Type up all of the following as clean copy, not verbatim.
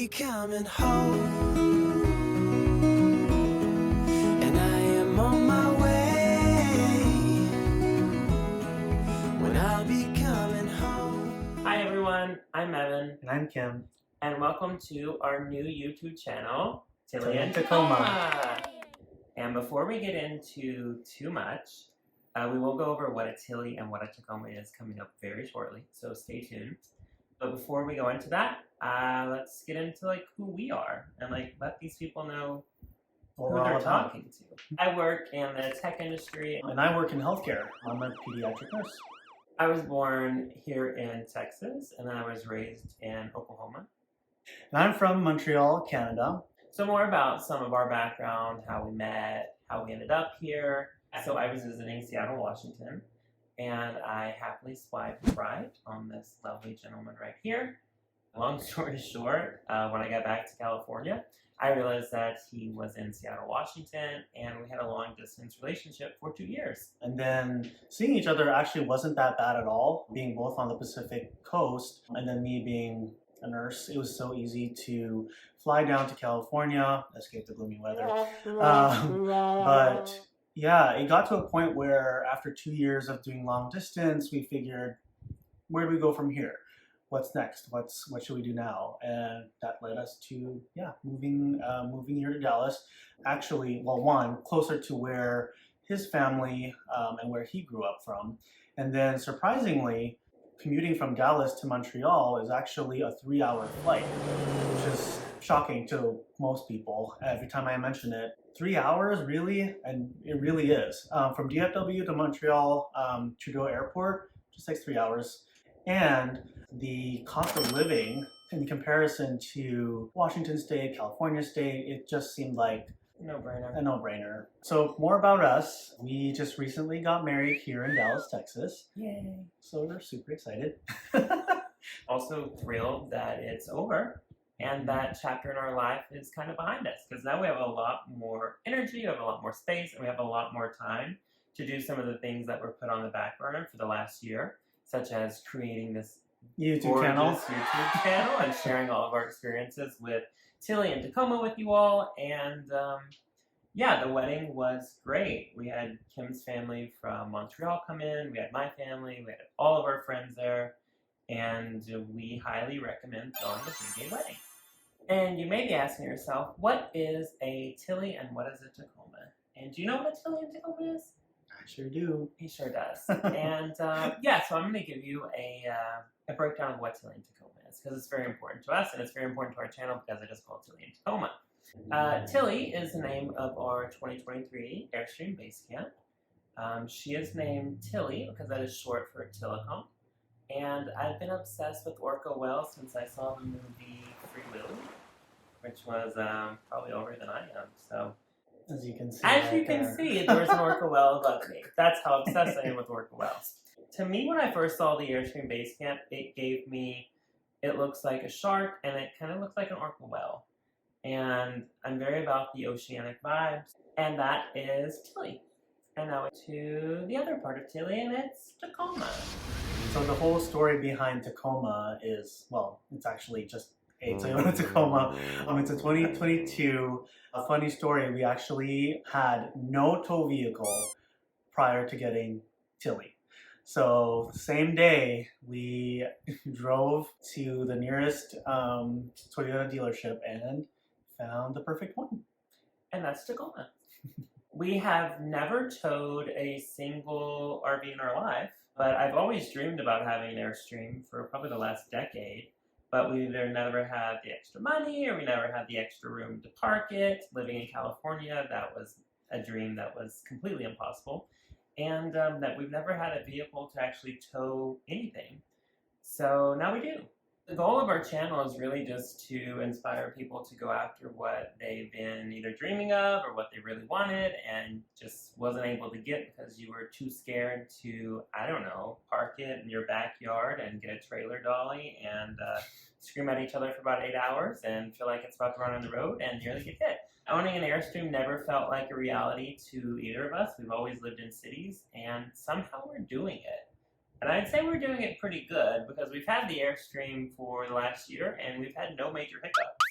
be coming home, and I am on my way. When I'll be coming home. Hi everyone, I'm Evan. And I'm Kim. And welcome to our new YouTube channel, Tilly and Tacoma. Tacoma. And before we get into too much, we will go over what a Tilly and what a Tacoma is coming up very shortly, so stay tuned. But before we go into that, let's get into who we are and let these people know who they're talking to. I work in the tech industry. And I work in healthcare. I'm a pediatric nurse. I was born here in Texas, and then I was raised in Oklahoma. And I'm from Montreal, Canada. So more about some of our background, how we met, how we ended up here. So I was visiting Seattle, Washington, and I happily swiped right on this lovely gentleman right here. Long story short, when I got back to California, I realized that he was in Seattle, Washington, and we had a long-distance relationship for 2 years. And then seeing each other actually wasn't that bad at all, being both on the Pacific coast, and then me being a nurse. It was so easy to fly down to California, escape the gloomy weather. But yeah, it got to a point where after 2 years of doing long distance, we figured, where do we go from here? What's next? What should we do now? And that led us to moving here to Dallas. Actually, well, one, closer to where his family and where he grew up from, and then surprisingly, commuting from Dallas to Montreal is actually a 3-hour flight, which is shocking to most people. Every time I mention it, 3 hours, really? And it really is. From DFW to Montreal, Trudeau Airport, just takes 3 hours. And the cost of living in comparison to Washington State, California State, it just seemed like a no-brainer. So more about us. We just recently got married here in Dallas, Texas. Yay. So we're super excited. Also thrilled that it's over and that chapter in our life is kind of behind us, because now we have a lot more energy, we have a lot more space, and we have a lot more time to do some of the things that were put on the back burner for the last year, such as creating this YouTube channel and sharing all of our experiences with Tilly and Tacoma with you all. And yeah, the wedding was great. We had Kim's family from Montreal come in, we had my family, we had all of our friends there, and we highly recommend throwing a big wedding. And you may be asking yourself, what is a Tilly and what is a Tacoma? And do you know what a Tilly and Tacoma is? I sure do. He sure does. And yeah, so I'm going to give you a breakdown of what Tilly and Tacoma is, because it's very important to us, and it's very important to our channel because it is called Tilly and Tacoma. Tilly is the name of our 2023 Airstream Basecamp. She is named Tilly because that is short for Tillicum. And I've been obsessed with orca whales since I saw the movie Free Willy, which was probably older than I am. So as you can see, there's an orca whale above me. That's how obsessed I am with orca whales. To me, when I first saw the Airstream Basecamp, it looks like a shark, and it kind of looks like an orca whale. And I'm very about the oceanic vibes, and that is Tilly. And now to the other part of Tilly, and it's Tacoma. So the whole story behind Tacoma is, well, it's actually just a Toyota Tacoma. It's a 2022. A funny story, we actually had no tow vehicle prior to getting Tilly. So same day, we drove to the nearest Toyota dealership and found the perfect one. And that's Tacoma. We have never towed a single RV in our life, but I've always dreamed about having an Airstream for probably the last decade. But we either never had the extra money, or we never had the extra room to park it. Living in California, that was a dream that was completely impossible. And that we've never had a vehicle to actually tow anything. So now we do. The goal of our channel is really just to inspire people to go after what they've been either dreaming of or what they really wanted and just wasn't able to get because you were too scared to, I don't know, park it in your backyard and get a trailer dolly and scream at each other for about 8 hours and feel like it's about to run on the road and nearly get hit. Owning an Airstream never felt like a reality to either of us. We've always lived in cities, and somehow we're doing it. And I'd say we're doing it pretty good because we've had the Airstream for the last year and we've had no major hiccups.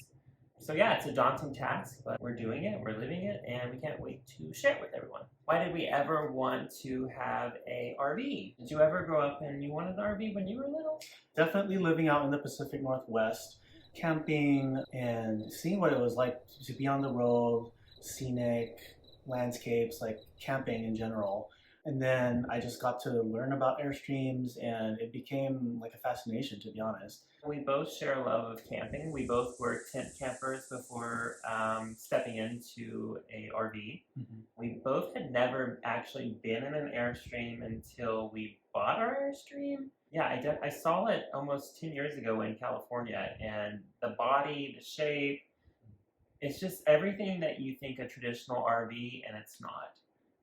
So yeah, it's a daunting task, but we're doing it, we're living it, and we can't wait to share it with everyone. Why did we ever want to have a RV? Did you ever grow up and you wanted an RV when you were little? Definitely living out in the Pacific Northwest, camping and seeing what it was like to be on the road, scenic landscapes, like camping in general. And then I just got to learn about Airstreams, and it became like a fascination, to be honest. We both share a love of camping. We both were tent campers before stepping into a RV. Mm-hmm. We both had never actually been in an Airstream until we bought our Airstream. Yeah, I saw it almost 10 years ago in California, and the body, the shape, it's just everything that you think a traditional RV, and it's not.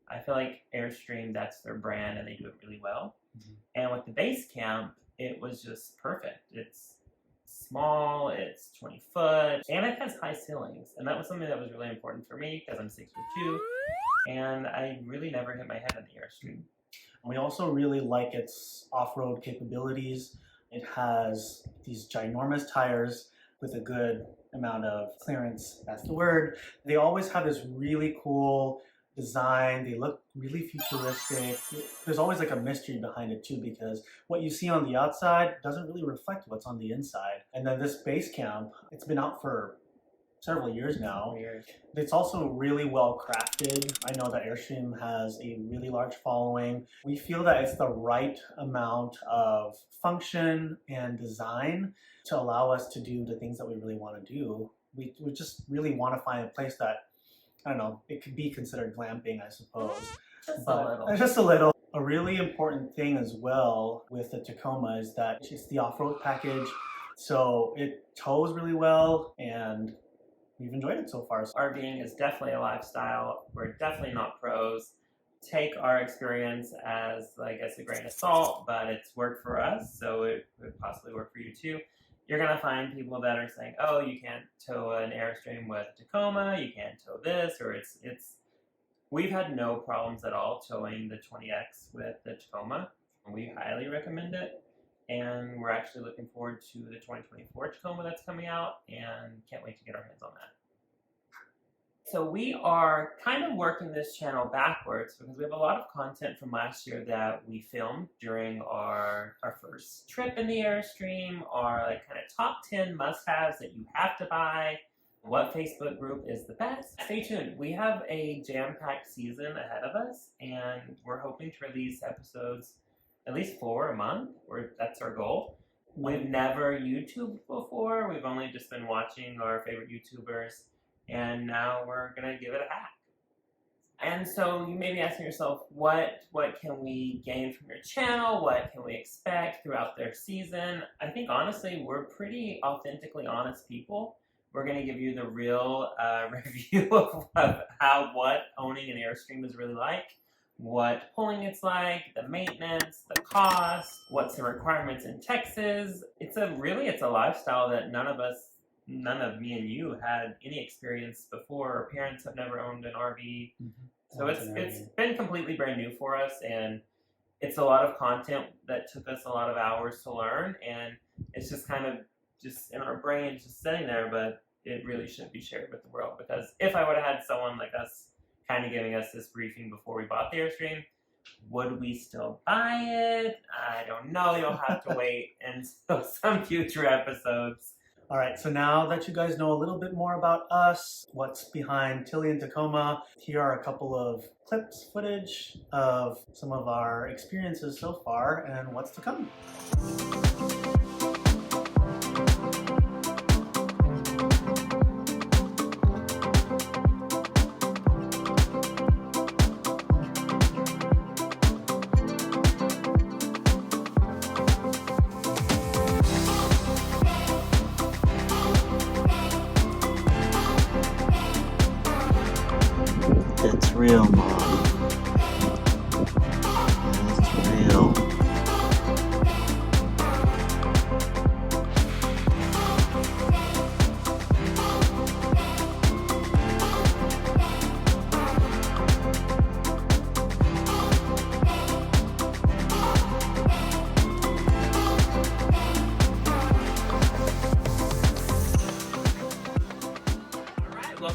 I feel like Airstream, that's their brand, and they do it really well. Mm-hmm. And with the Basecamp, it was just perfect. It's small, it's 20 foot, and it has high ceilings. And that was something that was really important for me because I'm 6'2", and I really never hit my head on the Airstream. We also really like its off-road capabilities. It has these ginormous tires with a good amount of clearance, that's the word. They always have this really cool design. They look really futuristic. There's always like a mystery behind it too, because what you see on the outside doesn't really reflect what's on the inside. And then this Basecamp, it's been out for several years now. It's also really well crafted. I know that Airstream has a really large following. We feel that it's the right amount of function and design to allow us to do the things that we really want to do. We just really want to find a place that, I don't know, it could be considered glamping, I suppose. Just a little. Just a little. A really important thing as well with the Tacoma is that it's the off-road package. So it tows really well, and we've enjoyed it so far. RVing is definitely a lifestyle. We're definitely not pros. Take our experience as, I guess, a grain of salt, but it's worked for us, so it would possibly work for you too. You're going to find people that are saying, oh, you can't tow an Airstream with Tacoma, you can't tow this, or it's. We've had no problems at all towing the 20X with the Tacoma. We highly recommend it, and we're actually looking forward to the 2024 Tacoma that's coming out, and can't wait to get our hands on that. So we are kind of working this channel backwards because we have a lot of content from last year that we filmed during our first trip in the Airstream, our like kind of top 10 must-haves that you have to buy, what Facebook group is the best. Stay tuned. We have a jam-packed season ahead of us, and we're hoping to release episodes at least 4 a month, that's our goal. We've never YouTubed before. We've only just been watching our favorite YouTubers, and now we're gonna give it a hack. And so you may be asking yourself, what can we gain from your channel? What can we expect throughout their season? I think honestly, we're pretty authentically honest people. We're gonna give you the real review of what owning an Airstream is really like, what pulling it's like, the maintenance, the cost, what's the requirements in Texas. It's a lifestyle that none of me and you had any experience before. Our parents have never owned an RV. Mm-hmm. So it's been completely brand new for us, and it's a lot of content that took us a lot of hours to learn, and it's just kind of just in our brain, just sitting there, but it really should be shared with the world, because if I would have had someone like us kind of giving us this briefing before we bought the Airstream, would we still buy it? I don't know. You'll have to wait until some future episodes. All right, so now that you guys know a little bit more about us, what's behind Tilly and Tacoma, here are a couple of clips, footage of some of our experiences so far and what's to come. It's real, Mom. It's real.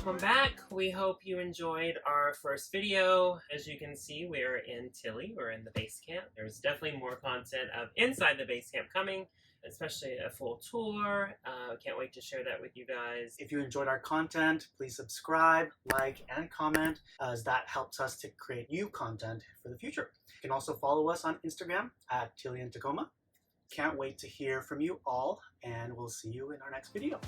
welcome back. We hope you enjoyed our first video. As you can see, we're in Tilly. We're in the base camp. There's definitely more content of inside the base camp coming, especially a full tour. Can't wait to share that with you guys. If you enjoyed our content, please subscribe, like, and comment, as that helps us to create new content for the future. You can also follow us on Instagram at Tilly and Tacoma. Can't wait to hear from you all, and we'll see you in our next video.